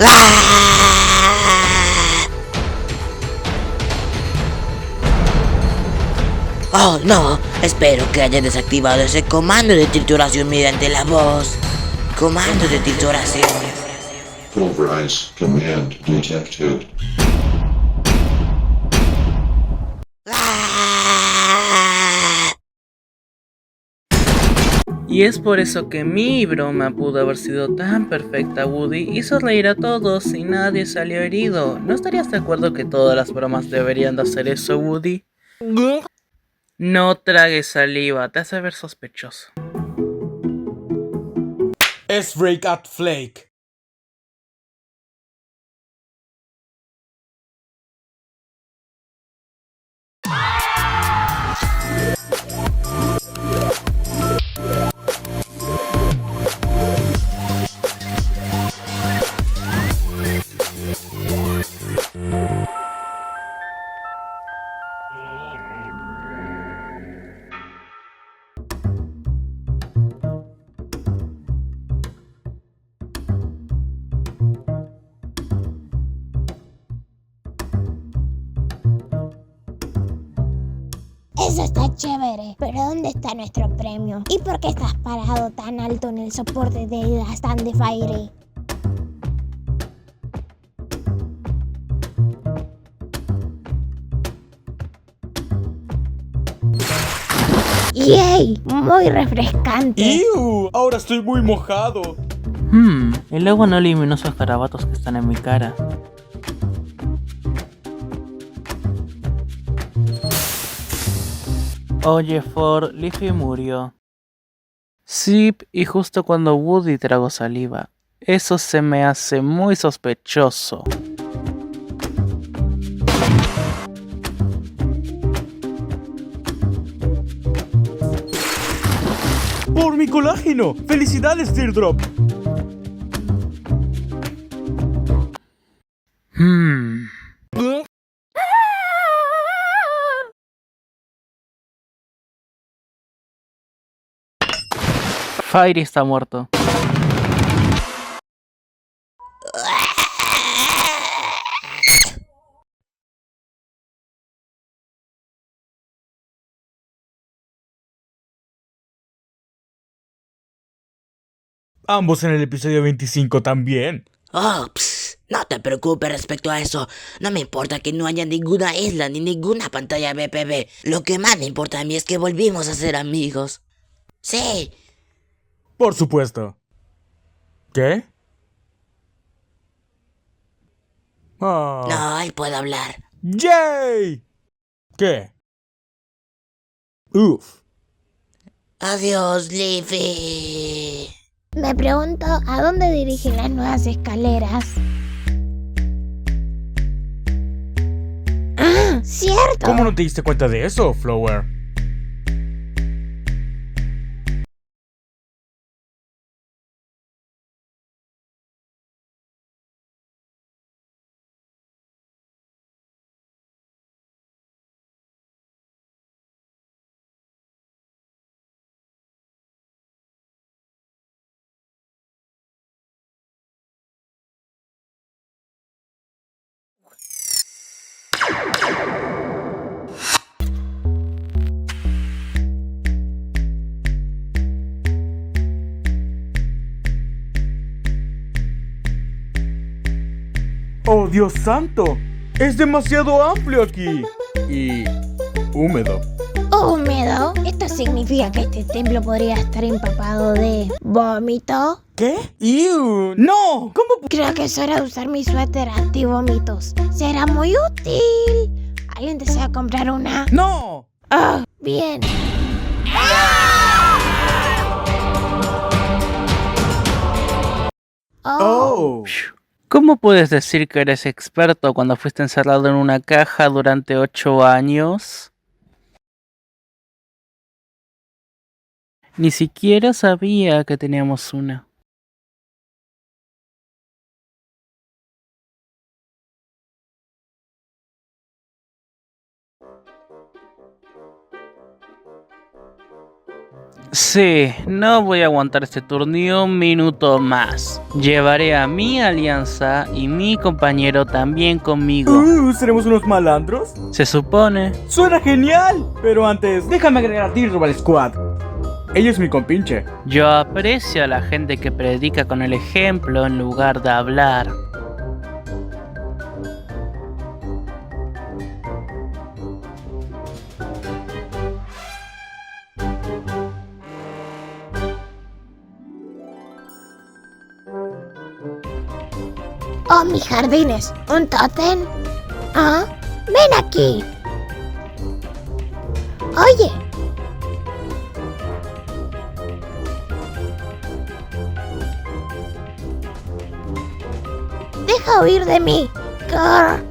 ¡Ah! Oh no, espero que haya desactivado ese comando de trituración mediante la voz. Comando de trituración. Pulverize command detected. ¡Ah! Y es por eso que mi broma pudo haber sido tan perfecta, Woody. Hizo reír a todos y nadie salió herido. ¿No estarías de acuerdo que todas las bromas deberían de hacer eso, Woody? No tragues saliva, te hace ver sospechoso. Es Break at Flake. Eso está chévere, pero ¿dónde está nuestro premio? ¿Y por qué estás parado tan alto en el soporte de la stand de Fairy? ¡Yay! Muy refrescante. ¡Ew! Ahora estoy muy mojado. El agua no eliminó esos garabatos que están en mi cara. Oye, Ford, Leafy murió. Sí, y justo cuando Woody tragó saliva. Eso se me hace muy sospechoso. ¡Por mi colágeno! ¡Felicidades, Teardrop! Fairy está muerto. Ambos en el episodio 25 también. Oh, no te preocupes respecto a eso. No me importa que no haya ninguna isla ni ninguna pantalla BPB. Lo que más me importa a mí es que volvimos a ser amigos. Sí. Por supuesto. ¿Qué? No, él puede hablar. ¡Yay! ¿Qué? Uf. Adiós, Leafy. Me pregunto a dónde dirigen las nuevas escaleras. ¡Ah! ¡Cierto! ¿Cómo no te diste cuenta de eso, Flower? ¡Oh, Dios santo! ¡Es demasiado amplio aquí! Y húmedo. ¿Húmedo? ¿Esto significa que este templo podría estar empapado de vómito? ¿Qué? ¡Ew! ¡No! ¿Cómo? Creo que es hora de usar mi suéter anti-vómitos. Será muy útil. ¿Alguien desea comprar una? ¡No! ¡Ah! Bien. ¡Oh! ¿Cómo puedes decir que eres experto cuando fuiste encerrado en una caja durante 8 años? Ni siquiera sabía que teníamos una. Sí, no voy a aguantar este turno ni un minuto más. Llevaré a mi alianza y mi compañero también conmigo. ¿Seremos unos malandros? Se supone. ¡Suena genial! Pero antes, déjame agregar a Dilro al squad. Ella es mi compinche. Yo aprecio a la gente que predica con el ejemplo en lugar de hablar. Oh, mis jardines, ¿un tótem? Ah, ven aquí. Oye. Deja huir de mí. Grr.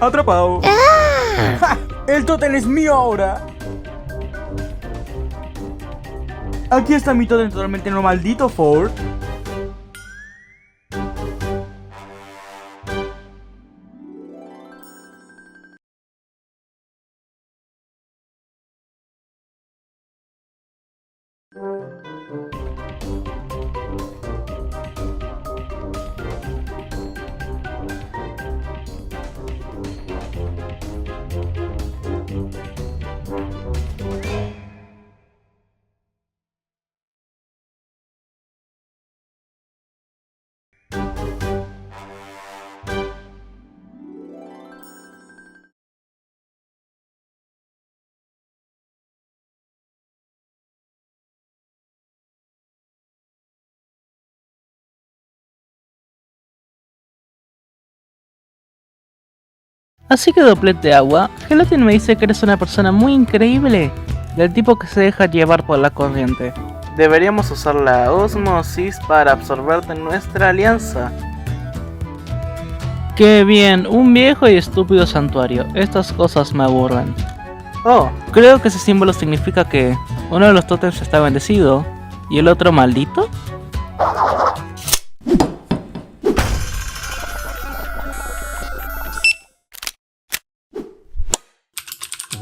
Atrapado. ¡Ja! ¡El tótem es mío ahora! Aquí está mi tótem totalmente no maldito, Ford. Así que doblete de agua, Gelatin me dice que eres una persona muy increíble, del tipo que se deja llevar por la corriente. Deberíamos usar la osmosis para absorberte en nuestra alianza. Qué bien, un viejo y estúpido santuario, estas cosas me aburren. Oh, creo que ese símbolo significa que uno de los tótems está bendecido y el otro maldito.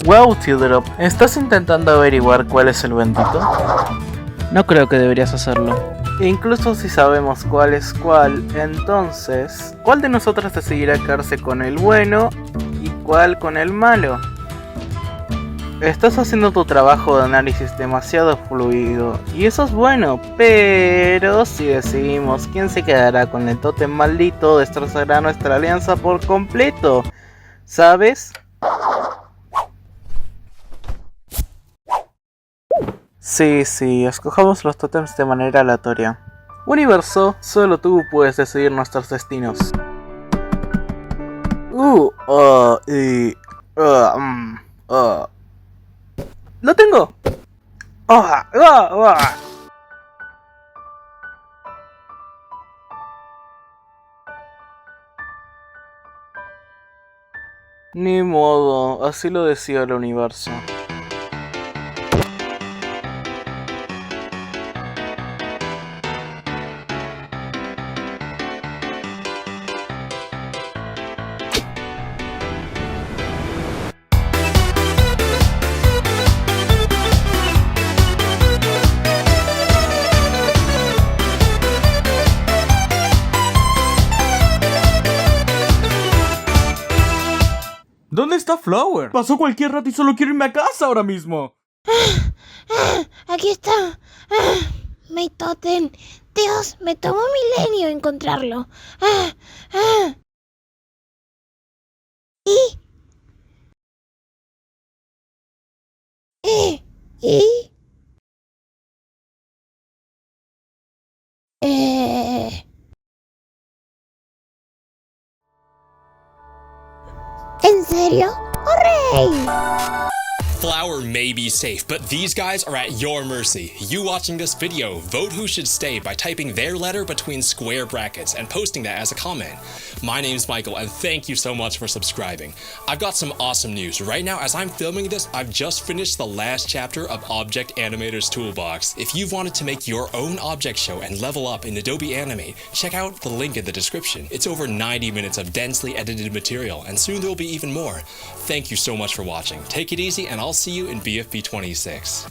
Wow, Teardrop, ¿estás intentando averiguar cuál es el bendito? No creo que deberías hacerlo. E incluso si sabemos cuál es cuál, entonces, ¿cuál de nosotros decidirá quedarse con el bueno y cuál con el malo? Estás haciendo tu trabajo de análisis demasiado fluido, y eso es bueno, pero si decidimos quién se quedará con el tótem maldito, destrozará nuestra alianza por completo, ¿sabes? Sí, escojamos los tótems de manera aleatoria. Universo, solo tú puedes decidir nuestros destinos. ¡Lo tengo! Ni modo, así lo decía el universo. ¿Dónde está Flower? Pasó cualquier rato y solo quiero irme a casa ahora mismo. Aquí está. Mi tótem. Dios, me tomó un milenio encontrarlo. ¿Y? ¿Y? Eh... 。 Eh... 。 . 。 。 . 。 . 。 . 。 . 。 . 。 . 。 . 。 。 . 。 . 。 . 。 . 。 。 。 。 。 。 。 。 。 。 。 。 。 。 。 。 。 。 。 。 。 。 。 。 。 . Wow, cielo o rey. Flower may be safe, but these guys are at your mercy. You watching this video, vote who should stay by typing their letter between square brackets and posting that as a comment. My name's Michael, and thank you so much for subscribing. I've got some awesome news. Right now, as I'm filming this, I've just finished the last chapter of Object Animator's Toolbox. If you've wanted to make your own object show and level up in Adobe Animate, check out the link in the description. It's over 90 minutes of densely edited material, and soon there'll be even more. Thank you so much for watching. Take it easy, and I'll see you in BFB 26.